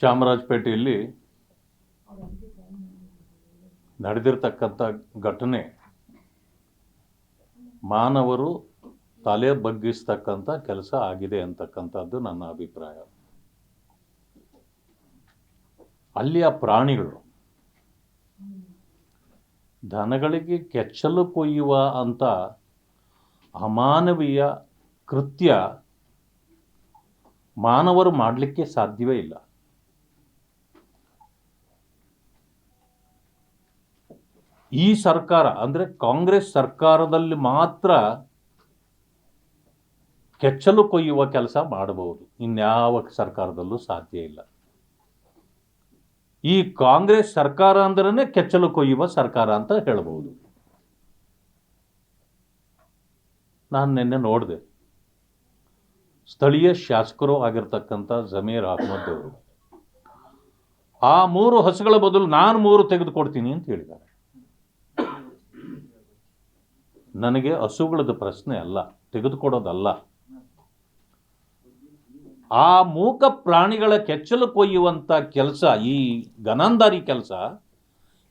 ಚಾಮರಾಜಪೇಟೆಯಲ್ಲಿ ನಡೆದಿರ್ತಕ್ಕಂಥ ಘಟನೆ ಮಾನವರು ತಲೆ ಬಗ್ಗಿಸ್ತಕ್ಕಂಥ ಕೆಲಸ ಆಗಿದೆ ಅಂತಕ್ಕಂಥದ್ದು ನನ್ನ ಅಭಿಪ್ರಾಯ. ಅಲ್ಲಿಯ ಪ್ರಾಣಿಗಳು ದನಗಳಿಗೆ ಕೆಚ್ಚಲು ಕೊಯ್ಯುವ ಅಂತ ಅಮಾನವೀಯ ಕೃತ್ಯ ಮಾನವರು ಮಾಡಲಿಕ್ಕೆ ಸಾಧ್ಯವೇ ಇಲ್ಲ. ಈ ಸರ್ಕಾರ ಅಂದರೆ ಕಾಂಗ್ರೆಸ್ ಸರ್ಕಾರದಲ್ಲಿ ಮಾತ್ರ ಕೆಚ್ಚಲು ಕೊಯ್ಯುವ ಕೆಲಸ ಮಾಡಬಹುದು, ಇನ್ಯಾವ ಸರ್ಕಾರದಲ್ಲೂ ಸಾಧ್ಯ ಇಲ್ಲ. ಈ ಕಾಂಗ್ರೆಸ್ ಸರ್ಕಾರ ಅಂದ್ರೇ ಕೆಚ್ಚಲು ಕೊಯ್ಯುವ ಸರ್ಕಾರ ಅಂತ ಹೇಳಬಹುದು. ನಾನು ನಿನ್ನೆ ನೋಡಿದೆ, ಸ್ಥಳೀಯ ಶಾಸಕರು ಆಗಿರ್ತಕ್ಕಂಥ ಜಮೀರ್ ಅಹ್ಮದ್ ಅವರು ಆ 3 ಹಸುಗಳ ಬದಲು ನಾನು 3 ತೆಗೆದುಕೊಡ್ತೀನಿ ಅಂತ ಹೇಳಿದ್ದಾರೆ. ನನಗೆ ಹಸುಗಳದ್ದು ಪ್ರಶ್ನೆ ಅಲ್ಲ, ತೆಗೆದುಕೊಡೋದಲ್ಲ. ಆ ಮೂಕ ಪ್ರಾಣಿಗಳ ಕೆಚ್ಚಲು ಕೊಯ್ಯುವಂಥ ಕೆಲಸ, ಈ ಗನಾಂಧಾರಿ ಕೆಲಸ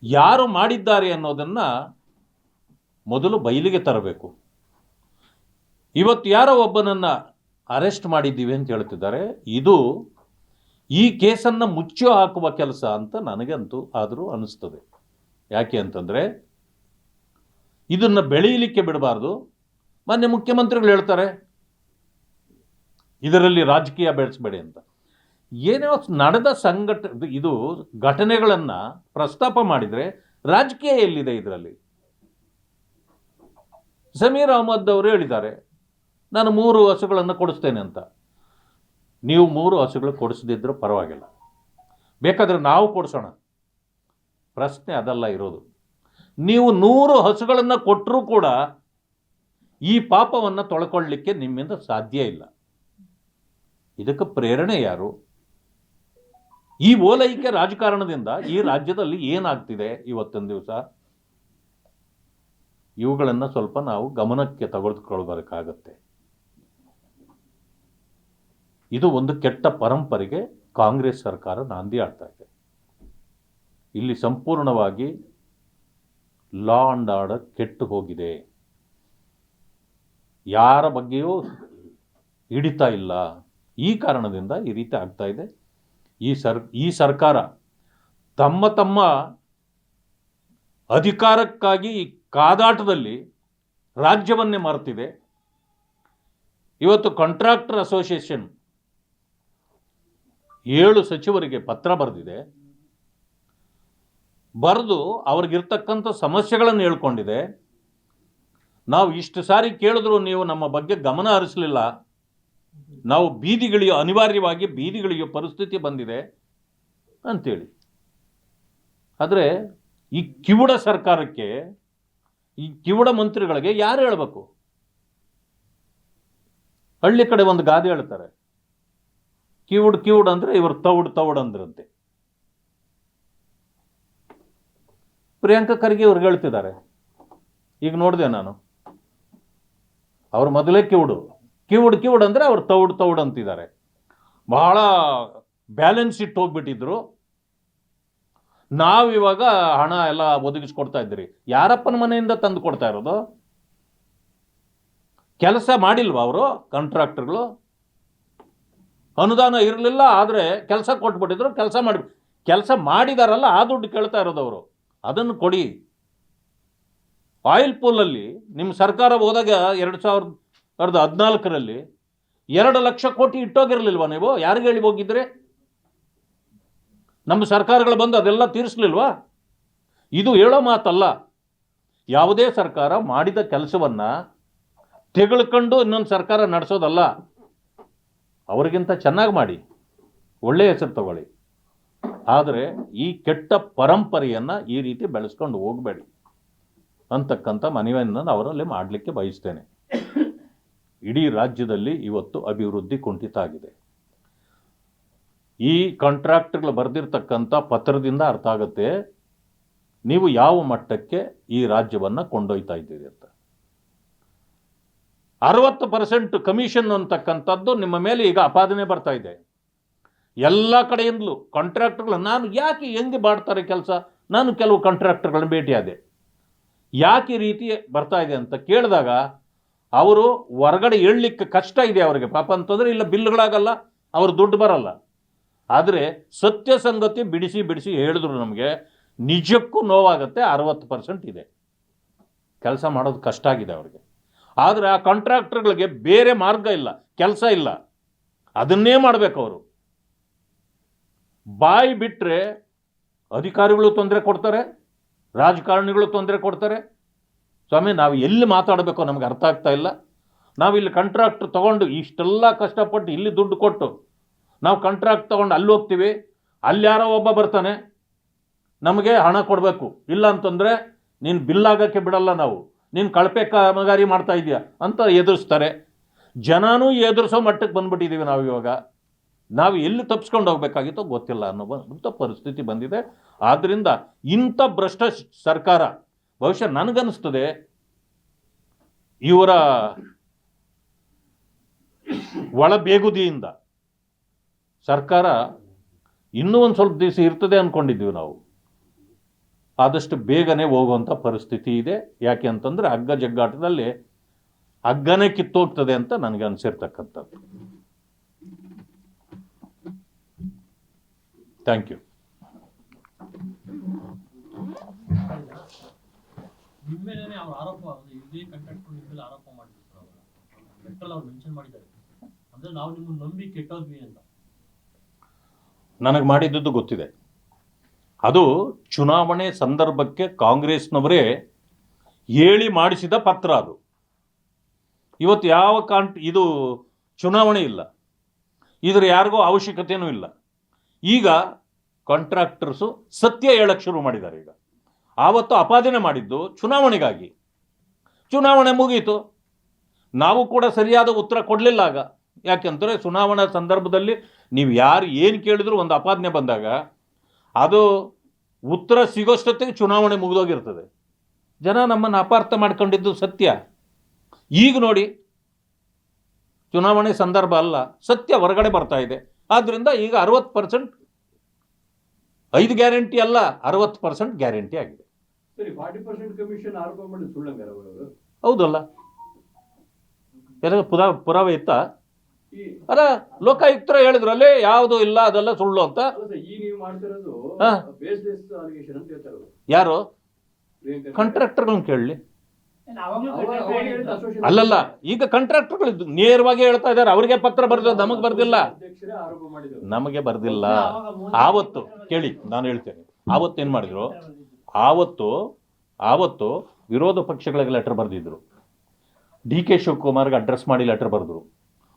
ಯಾರು ಮಾಡಿದ್ದಾರೆ ಅನ್ನೋದನ್ನು ಮೊದಲು ಬಯಲಿಗೆ ತರಬೇಕು. ಇವತ್ತು ಯಾರೋ ಒಬ್ಬನನ್ನು ಅರೆಸ್ಟ್ ಮಾಡಿದ್ದೀವಿ ಅಂತ ಹೇಳ್ತಿದ್ದಾರೆ. ಇದು ಈ ಕೇಸನ್ನು ಮುಚ್ಚಿ ಹಾಕುವ ಕೆಲಸ ಅಂತ ನನಗಂತೂ ಆದರೂ ಅನಿಸ್ತದೆ. ಯಾಕೆ ಅಂತಂದರೆ ಇದನ್ನು ಬೆಳೆಯಲಿಕ್ಕೆ ಬಿಡಬಾರ್ದು. ಮೊನ್ನೆ ಮುಖ್ಯಮಂತ್ರಿಗಳು ಹೇಳ್ತಾರೆ ಇದರಲ್ಲಿ ರಾಜಕೀಯ ಬೆಳೆಸಬೇಡಿ ಅಂತ. ಏನೋ ನಡೆದ ಇದು ಘಟನೆಗಳನ್ನು ಪ್ರಸ್ತಾಪ ಮಾಡಿದರೆ ರಾಜಕೀಯ ಎಲ್ಲಿದೆ ಇದರಲ್ಲಿ? ಜಮೀರ್ ಅಹ್ಮದ್ ಅವರು ಹೇಳಿದ್ದಾರೆ ನಾನು 3 ಹಸುಗಳನ್ನು ಕೊಡಿಸ್ತೇನೆ ಅಂತ. ನೀವು 3 ಹಸುಗಳು ಕೊಡಿಸದಿದ್ರೂ ಪರವಾಗಿಲ್ಲ, ಬೇಕಾದರೆ ನಾವು ಕೊಡಿಸೋಣ. ಪ್ರಶ್ನೆ ಅದಲ್ಲ ಇರೋದು. ನೀವು 100 ಹಸುಗಳನ್ನು ಕೊಟ್ಟರೂ ಕೂಡ ಈ ಪಾಪವನ್ನು ತೊಳ್ಕೊಳ್ಳಿಕ್ಕೆ ನಿಮ್ಮಿಂದ ಸಾಧ್ಯ ಇಲ್ಲ. ಇದಕ್ಕೆ ಪ್ರೇರಣೆ ಯಾರು? ಈ ಓಲೈಕೆ ರಾಜಕಾರಣದಿಂದ ಈ ರಾಜ್ಯದಲ್ಲಿ ಏನಾಗ್ತಿದೆ ಇವತ್ತಿನ ದಿವಸ? ಇವುಗಳನ್ನು ಸ್ವಲ್ಪ ನಾವು ಗಮನಕ್ಕೆ ತೆಗೆದುಕೊಳ್ಬೇಕಾಗತ್ತೆ. ಇದು ಒಂದು ಕೆಟ್ಟ ಪರಂಪರೆಗೆ ಕಾಂಗ್ರೆಸ್ ಸರ್ಕಾರ ನಾಂದಿ ಆಡ್ತಾ ಇದೆ. ಇಲ್ಲಿ ಸಂಪೂರ್ಣವಾಗಿ ಲಾ ಅಂಡ್ ಆರ್ಡರ್ ಕೆಟ್ಟು ಹೋಗಿದೆ. ಯಾರ ಬಗ್ಗೆಯೂ ಹಿಡಿತಾ ಇಲ್ಲ. ಈ ಕಾರಣದಿಂದ ಈ ರೀತಿ ಆಗ್ತಾ ಇದೆ. ಈ ಸರ್ಕಾರ ತಮ್ಮ ಅಧಿಕಾರಕ್ಕಾಗಿ ಕಾದಾಟದಲ್ಲಿ ರಾಜ್ಯವನ್ನೇ ಮರೆತಿದೆ. ಇವತ್ತು ಕಾಂಟ್ರಾಕ್ಟರ್ ಅಸೋಸಿಯೇಷನ್ 7 ಸಚಿವರಿಗೆ ಪತ್ರ ಬರೆದಿದೆ. ಬರೆದು ಅವ್ರಿಗಿರ್ತಕ್ಕಂಥ ಸಮಸ್ಯೆಗಳನ್ನು ಹೇಳ್ಕೊಂಡಿದೆ. ನಾವು ಇಷ್ಟು ಸಾರಿ ಕೇಳಿದ್ರು ನೀವು ನಮ್ಮ ಬಗ್ಗೆ ಗಮನ ಹರಿಸಲಿಲ್ಲ, ನಾವು ಅನಿವಾರ್ಯವಾಗಿ ಬೀದಿಗಿಳಿಯೋ ಪರಿಸ್ಥಿತಿ ಬಂದಿದೆ ಅಂತೇಳಿ. ಆದರೆ ಈ ಕಿವುಡ ಸರ್ಕಾರಕ್ಕೆ, ಈ ಕಿವುಡ ಮಂತ್ರಿಗಳಿಗೆ ಯಾರು ಹೇಳಬೇಕು? ಹಳ್ಳಿ ಕಡೆ ಒಂದು ಗಾದೆ ಹೇಳ್ತಾರೆ, ಕಿವುಡ್ ಅಂದರೆ ಇವರು ತೌಡ್ ಅಂದ್ರಂತೆ. ಪ್ರಿಯಾಂಕಾ ಖರ್ಗೆ ಅವ್ರಿಗೆ ಹೇಳ್ತಿದ್ದಾರೆ. ಈಗ ನೋಡಿದೆ ನಾನು, ಅವ್ರು ಮೊದಲೇ ಕಿವುಡ್ ಅಂದರೆ ಅವ್ರು ತೌಡ್ ಅಂತಿದ್ದಾರೆ. ಬಹಳ ಬ್ಯಾಲೆನ್ಸ್ ಇಟ್ಟು ಹೋಗ್ಬಿಟ್ಟಿದ್ರು. ನಾವಿವಾಗ ಹಣ ಎಲ್ಲ ಒದಗಿಸ್ಕೊಡ್ತಾ ಇದ್ದೀರಿ. ಯಾರಪ್ಪನ ಮನೆಯಿಂದ ತಂದು ಕೊಡ್ತಾ ಇರೋದು? ಕೆಲಸ ಮಾಡಿಲ್ವಾ ಅವರು ಕಾಂಟ್ರಾಕ್ಟರ್ಗಳು? ಅನುದಾನ ಇರಲಿಲ್ಲ, ಆದರೆ ಕೆಲಸ ಕೊಟ್ಬಿಟ್ಟಿದ್ರು. ಕೆಲಸ ಮಾಡಿದಾರಲ್ಲ, ಆ ದುಡ್ಡು ಕೇಳ್ತಾ ಇರೋದು ಅವರು. ಅದನ್ನು ಕೊಡಿ. ಆಯಿಲ್ ಪೂಲಲ್ಲಿ ನಿಮ್ಮ ಸರ್ಕಾರ ಹೋದಾಗ 2014ರಲ್ಲಿ 2 ಲಕ್ಷ ಕೋಟಿ ಇಟ್ಟೋಗಿರಲಿಲ್ವಾ ನೀವು? ಯಾರಿಗೆ ಹೇಳಿ ಹೋಗಿದ್ರೆ? ನಮ್ಮ ಸರ್ಕಾರಗಳು ಬಂದು ಅದೆಲ್ಲ ತೀರಿಸಲಿಲ್ವಾ? ಇದು ಹೇಳೋ ಮಾತಲ್ಲ. ಯಾವುದೇ ಸರ್ಕಾರ ಮಾಡಿದ ಕೆಲಸವನ್ನು ತೆಗೆದುಕೊಂಡು ಇನ್ನೊಂದು ಸರ್ಕಾರ ನಡೆಸೋದಲ್ಲ. ಅವರಿಗಿಂತ ಚೆನ್ನಾಗಿ ಮಾಡಿ, ಒಳ್ಳೆಯ ಹೆಸರು ತಗೊಳ್ಳಿ. ಆದರೆ ಈ ಕೆಟ್ಟ ಪರಂಪರೆಯನ್ನು ಈ ರೀತಿ ಬೆಳೆಸ್ಕೊಂಡು ಹೋಗಬೇಡಿ ಅಂತಕ್ಕಂಥ ಮನವಿಯನ್ನು ಅವರಲ್ಲಿ ಮಾಡಲಿಕ್ಕೆ ಬಯಸ್ತೇನೆ. ಇಡೀ ರಾಜ್ಯದಲ್ಲಿ ಇವತ್ತು ಅಭಿವೃದ್ಧಿ ಕುಂಠಿತ ಆಗಿದೆ. ಈ ಕಾಂಟ್ರಾಕ್ಟ್ಗಳು ಬರೆದಿರ್ತಕ್ಕಂಥ ಪತ್ರದಿಂದ ಅರ್ಥ ಆಗುತ್ತೆ ನೀವು ಯಾವ ಮಟ್ಟಕ್ಕೆ ಈ ರಾಜ್ಯವನ್ನು ಕೊಂಡೊಯ್ತಾ ಇದ್ದೀರಿ ಅಂತ. 60% ಕಮಿಷನ್ ಅಂತಕ್ಕಂಥದ್ದು ನಿಮ್ಮ ಮೇಲೆ ಈಗ ಆಪಾದನೆ ಬರ್ತಾ ಇದೆ. ಎಲ್ಲ ಕಡೆಯಿಂದಲೂ ಕಾಂಟ್ರಾಕ್ಟರ್ಗಳು, ನಾನು ಯಾಕೆ ಹೆಂಗೆ ಮಾಡ್ತಾರೆ ಕೆಲಸ, ನಾನು ಕೆಲವು ಕಾಂಟ್ರಾಕ್ಟರ್ಗಳನ್ನ ಭೇಟಿಯಾದೆ, ಯಾಕೆ ಈ ರೀತಿ ಬರ್ತಾ ಇದೆ ಅಂತ ಕೇಳಿದಾಗ ಅವರು ಹೊರಗಡೆ ಹೇಳಲಿಕ್ಕೆ ಕಷ್ಟ ಇದೆ ಅವರಿಗೆ ಪಾಪ, ಅಂತಂದರೆ ಇಲ್ಲ ಬಿಲ್ಗಳಾಗಲ್ಲ, ಅವ್ರು ದುಡ್ಡು ಬರಲ್ಲ. ಆದರೆ ಸತ್ಯ ಸಂಗತಿ ಬಿಡಿಸಿ ಬಿಡಿಸಿ ಹೇಳಿದ್ರು ನಮಗೆ, ನಿಜಕ್ಕೂ ನೋವಾಗುತ್ತೆ. 60% ಇದೆ, ಕೆಲಸ ಮಾಡೋದು ಕಷ್ಟ ಆಗಿದೆ ಅವ್ರಿಗೆ. ಆದರೆ ಆ ಕಾಂಟ್ರಾಕ್ಟರ್ಗಳಿಗೆ ಬೇರೆ ಮಾರ್ಗ ಇಲ್ಲ, ಕೆಲಸ ಇಲ್ಲ, ಅದನ್ನೇ ಮಾಡಬೇಕು ಅವರು. ಬಾಯಿ ಬಿಟ್ಟರೆ ಅಧಿಕಾರಿಗಳು ತೊಂದರೆ ಕೊಡ್ತಾರೆ, ರಾಜಕಾರಣಿಗಳು ತೊಂದರೆ ಕೊಡ್ತಾರೆ. ಸ್ವಾಮಿ, ನಾವು ಎಲ್ಲಿ ಮಾತಾಡಬೇಕೋ ನಮಗೆ ಅರ್ಥ ಆಗ್ತಾ ಇಲ್ಲ. ನಾವು ಇಲ್ಲಿ ಕಾಂಟ್ರಾಕ್ಟ್ ತೊಗೊಂಡು ಇಷ್ಟೆಲ್ಲ ಕಷ್ಟಪಟ್ಟು ಇಲ್ಲಿ ದುಡ್ಡು ಕೊಟ್ಟು ನಾವು ಕಾಂಟ್ರಾಕ್ಟ್ ತೊಗೊಂಡು ಅಲ್ಲಿ ಹೋಗ್ತೀವಿ, ಅಲ್ಲಿ ಯಾರೋ ಒಬ್ಬ ಬರ್ತಾನೆ, ನಮಗೆ ಹಣ ಕೊಡಬೇಕು, ಇಲ್ಲ ಅಂತಂದರೆ ನೀನು ಬಿಲ್ ಆಗೋಕ್ಕೆ ಬಿಡಲ್ಲ, ನಾವು ನೀನು ಕಳಪೆ ಕಾಮಗಾರಿ ಮಾಡ್ತಾ ಇದೆಯಾ ಅಂತ ಎದುರಿಸ್ತಾರೆ. ಜನನೂ ಎದುರಿಸೋ ಮಟ್ಟಕ್ಕೆ ಬಂದ್ಬಿಟ್ಟಿದ್ದೀವಿ ನಾವು ಇವಾಗ. ನಾವು ಎಲ್ಲಿ ತಪ್ಪಿಸ್ಕೊಂಡು ಹೋಗ್ಬೇಕಾಗಿತ್ತೋ ಗೊತ್ತಿಲ್ಲ ಅನ್ನೋ ಪರಿಸ್ಥಿತಿ ಬಂದಿದೆ. ಆದ್ದರಿಂದ ಇಂಥ ಭ್ರಷ್ಟ ಸರ್ಕಾರ ಬಹುಶಃ ನನಗನ್ನಿಸ್ತದೆ ಇವರ ಒಳಬೇಗುದಿಯಿಂದ ಸರ್ಕಾರ ಇನ್ನೂ ಒಂದು ಸ್ವಲ್ಪ ದಿವಸ ಇರ್ತದೆ ಅಂದ್ಕೊಂಡಿದ್ದೀವಿ ನಾವು. ಆದಷ್ಟು ಬೇಗನೆ ಹೋಗುವಂಥ ಪರಿಸ್ಥಿತಿ ಇದೆ. ಯಾಕೆ ಅಂತಂದರೆ ಹಗ್ಗ ಜಗ್ಗಾಟದಲ್ಲಿ ಹಗ್ಗನೇ ಕಿತ್ತೋಗ್ತದೆ ಅಂತ ನನಗೆ ಅನಿಸಿರ್ತಕ್ಕಂಥದ್ದು. Thank you. ನಿಮ್ಮೇಲೆ ಅವ್ರ ಆರೋಪ, ಇದೇ ಕಾಂಟ್ರಾಕ್ಟರ್ ನಿಮ್ಮೇಲೆ ಆರೋಪ ಮಾಡಿದ್ರು, ಲೆಟರ್ ಅವ್ರು ಮೆನ್ಷನ್ ಮಾಡಿದ್ದಾರೆ, ಅಂದ್ರೆ ನಾವು ನಿಮ್ಮನ್ನು ನಂಬಿ ಕೆಟ್ಟೋದ್ವಿ ಅಂತ. ನನಗೆ ಮಾಡಿದ್ದು ಗೊತ್ತಿದೆ. ಅದು ಚುನಾವಣೆ ಸಂದರ್ಭಕ್ಕೆ ಕಾಂಗ್ರೆಸ್ನವರೇ ಹೇಳಿ ಮಾಡಿಸಿದ ಪತ್ರ ಅದು. ಇವತ್ತು ಯಾವ ಇದು ಚುನಾವಣೆ ಇಲ್ಲ, ಇದರ ಯಾರಿಗೂ ಅವಶ್ಯಕತೆಯೂ ಇಲ್ಲ. ಈಗ ಕಾಂಟ್ರಾಕ್ಟರ್ಸು ಸತ್ಯ ಹೇಳಕ್ಕೆ ಶುರು ಮಾಡಿದ್ದಾರೆ. ಈಗ ಆವತ್ತು ಅಪಾದನೆ ಮಾಡಿದ್ದು ಚುನಾವಣೆಗಾಗಿ, ಚುನಾವಣೆ ಮುಗೀತು, ನಾವು ಕೂಡ ಸರಿಯಾದ ಉತ್ತರ ಕೊಡಲಿಲ್ಲ ಆಗ. ಯಾಕೆಂದರೆ ಚುನಾವಣಾ ಸಂದರ್ಭದಲ್ಲಿ ನೀವು ಯಾರು ಏನು ಕೇಳಿದ್ರು ಒಂದು ಅಪಾದನೆ ಬಂದಾಗ ಅದು ಉತ್ತರ ಸಿಗೋಷ್ಟೊತ್ತಿಗೆ ಚುನಾವಣೆ ಮುಗಿದೋಗಿರ್ತದೆ. ಜನ ನಮ್ಮನ್ನು ಅಪಾರ್ಥ ಮಾಡ್ಕೊಂಡಿದ್ದು ಸತ್ಯ. ಈಗ ನೋಡಿ, ಚುನಾವಣೆ ಸಂದರ್ಭ ಅಲ್ಲ, ಸತ್ಯ ಹೊರಗಡೆ ಬರ್ತಾ ಇದೆ. ಆದ್ದರಿಂದ ಈಗ 60%, 5 ಗ್ಯಾರಂಟಿ ಅಲ್ಲ, 60% ಗ್ಯಾರಂಟಿ ಆಗಿದೆ. ಸರಿ, 40% ಕಮಿಷನ್ ಆರೋಪ ಮಾಡಿ ಸುಳ್ಳಂಗಾರ ಹೌದಲ್ಲ? ಎಲ್ಲ ಪುರಾವೆ ಇತ್ತಾ? ಅಲ್ಲ, ಲೋಕಾಯುಕ್ತರು ಹೇಳಿದ್ರು ಅಲ್ಲೇ ಯಾವುದು ಇಲ್ಲ, ಅದೆಲ್ಲ ಸುಳ್ಳು ಅಂತ. ಈಗ ನೀವು ಮಾಡ್ತಿರೋದು ಬೇಸ್ಲೆಸ್ ಅಲಿಗೇಷನ್ ಅಂತ ಹೇಳ್ತಾರೆ. ಯಾರು? ಕಾಂಟ್ರಾಕ್ಟರ್ಗಳನ್ನ ಕೇಳಲಿ. ಅಲ್ಲಲ್ಲ, ಈಗ ಕಾಂಟ್ರಾಕ್ಟರ್ಗಳು ನೇರವಾಗಿ ಹೇಳ್ತಾ ಇದ್ದಾರೆ, ಅವ್ರಿಗೆ ಪತ್ರ ಬರೆದ, ನಮಗೆ ಬರ್ದಿಲ್ಲ, ನಮಗೆ ಬರ್ದಿಲ್ಲ. ಆವತ್ತು ಕೇಳಿ, ನಾನು ಹೇಳ್ತೇನೆ, ಆವತ್ತು ಏನು ಮಾಡಿದ್ರು, ಆವತ್ತು ವಿರೋಧ ಪಕ್ಷಗಳಿಗೆ ಲೆಟರ್ ಬರೆದಿದ್ರು, DK ಶಿವಕುಮಾರ್ಗೆ ಅಡ್ರೆಸ್ ಮಾಡಿ ಲೆಟರ್ ಬರೆದ್ರು,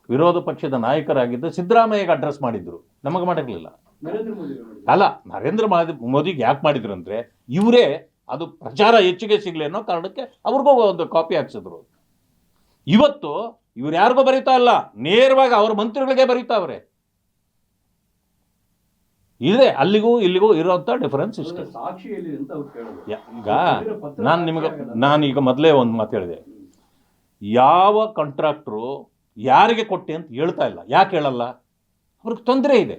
ವಿರೋಧ ಪಕ್ಷದ ನಾಯಕರಾಗಿದ್ದ ಸಿದ್ದರಾಮಯ್ಯಗೆ ಅಡ್ರೆಸ್ ಮಾಡಿದ್ರು, ನಮಗೆ ಮಾಡಿರಲಿಲ್ಲ. ಅಲ್ಲ, ನರೇಂದ್ರ ಮೋದಿಗೆ ಯಾಕೆ ಮಾಡಿದ್ರು ಅಂದರೆ ಇವರೇ ಅದು ಪ್ರಚಾರ ಹೆಚ್ಚಿಗೆ ಸಿಗಲಿ ಅನ್ನೋ ಕಾರಣಕ್ಕೆ ಅವ್ರಿಗೂ ಒಂದು ಕಾಪಿ ಹಾಕ್ಸಿದ್ರು. ಇವತ್ತು ಇವ್ರು ಯಾರಿಗೂ ಬರೀತಾ ಇಲ್ಲ, ನೇರವಾಗಿ ಅವ್ರ ಮಂತ್ರಿಗಳಿಗೆ ಬರೀತಾವ್ರೆ. ಇದೆ ಅಲ್ಲಿಗೂ ಇಲ್ಲಿಗೂ ಇರೋಂಥ ಡಿಫರೆನ್ಸ್ ಇಷ್ಟೇ. ಈಗ ನಾನೀಗ ಮೊದಲೇ ಒಂದು ಮಾತು ಹೇಳಿದೆ, ಯಾವ ಕಾಂಟ್ರಾಕ್ಟ್ರು ಯಾರಿಗೆ ಕೊಟ್ಟೆ ಅಂತ ಹೇಳ್ತಾ ಇಲ್ಲ. ಯಾಕೆ ಹೇಳಲ್ಲ? ಅವ್ರಿಗೆ ತೊಂದರೆ ಇದೆ.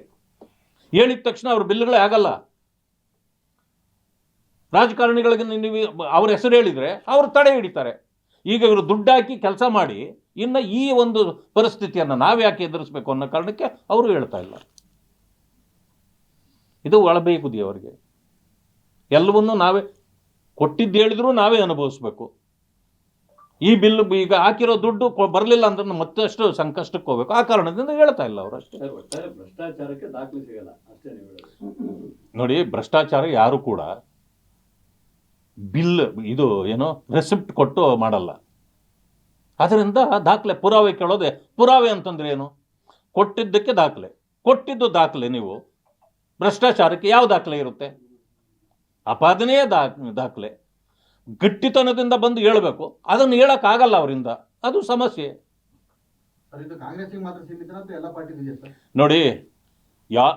ಹೇಳಿದ ತಕ್ಷಣ ಅವ್ರ ಬಿಲ್ಗಳೇ ಆಗಲ್ಲ. ರಾಜಕಾರಣಿಗಳಿಗೆ ನೀವು ಅವ್ರ ಹೆಸರು ಹೇಳಿದರೆ ಅವರು ತಡೆ ಹಿಡಿತಾರೆ. ಈಗ ಇವರು ದುಡ್ಡು ಹಾಕಿ ಕೆಲಸ ಮಾಡಿ ಇನ್ನು ಈ ಒಂದು ಪರಿಸ್ಥಿತಿಯನ್ನು ನಾವು ಯಾಕೆ ಎದುರಿಸಬೇಕು ಅನ್ನೋ ಕಾರಣಕ್ಕೆ ಅವರು ಹೇಳ್ತಾ ಇಲ್ಲ. ಇದು ಒಳಬೇಕುದಿ ಅವರಿಗೆ. ಎಲ್ಲವನ್ನೂ ನಾವೇ ಕೊಟ್ಟಿದ್ದು ಹೇಳಿದ್ರು ನಾವೇ ಅನುಭವಿಸ್ಬೇಕು. ಈ ಬಿಲ್ ಈಗ ಹಾಕಿರೋ ದುಡ್ಡು ಬರಲಿಲ್ಲ ಅಂದ್ರೆ ಮತ್ತಷ್ಟು ಸಂಕಷ್ಟಕ್ಕೆ ಹೋಗ್ಬೇಕು. ಆ ಕಾರಣದಿಂದ ಹೇಳ್ತಾ ಇಲ್ಲ ಅವರು ಅಷ್ಟೇ. ಭ್ರಷ್ಟಾಚಾರಕ್ಕೆ ದಾಖಲೆ ಸಿಗಲ್ಲ ಅಷ್ಟೇ. ನೋಡಿ, ಭ್ರಷ್ಟಾಚಾರ ಯಾರು ಕೂಡ ಬಿಲ್ ಇದು ಏನೋ ರೆಸಿಪ್ಟ್ ಕೊಟ್ಟು ಮಾಡಲ್ಲ. ಅದರಿಂದ ದಾಖಲೆ ಪುರಾವೆ ಕೇಳೋದೆ. ಪುರಾವೆ ಅಂತಂದ್ರೆ ಏನು? ಕೊಟ್ಟಿದ್ದಕ್ಕೆ ದಾಖಲೆ. ಕೊಟ್ಟಿದ್ದು ದಾಖಲೆ. ನೀವು ಭ್ರಷ್ಟಾಚಾರಕ್ಕೆ ಯಾವ ದಾಖಲೆ ಇರುತ್ತೆ? ಅಪಾದನೆಯೇ ದಾಖಲೆ. ಗಟ್ಟಿತನದಿಂದ ಬಂದು ಹೇಳಬೇಕು. ಅದನ್ನು ಹೇಳೋಕ್ಕಾಗಲ್ಲ ಅವರಿಂದ, ಅದು ಸಮಸ್ಯೆ. ನೋಡಿ,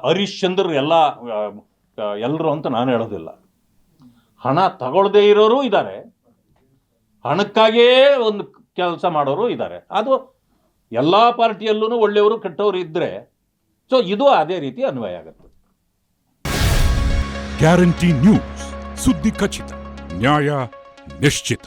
ಹರಿಶ್ಚಂದ್ರ ಎಲ್ಲರೂ ಅಂತ ನಾನು ಹೇಳೋದಿಲ್ಲ. ಹಣ ತಗೊಳ್ಳದೇ ಇರೋರು ಇದ್ದಾರೆ, ಹಣಕ್ಕಾಗಿಯೇ ಒಂದು ಕೆಲಸ ಮಾಡೋರು ಇದ್ದಾರೆ. ಅದು ಎಲ್ಲ ಪಾರ್ಟಿಯಲ್ಲೂ ಒಳ್ಳೆಯವರು ಕೆಟ್ಟವರು ಇದ್ದರೆ ಸೊ ಇದು ಅದೇ ರೀತಿ ಅನ್ವಯ ಆಗುತ್ತೆ. ಗ್ಯಾರಂಟಿ ನ್ಯೂಸ್, ಸುದ್ದಿ ಖಚಿತ, ನ್ಯಾಯ ನಿಶ್ಚಿತ.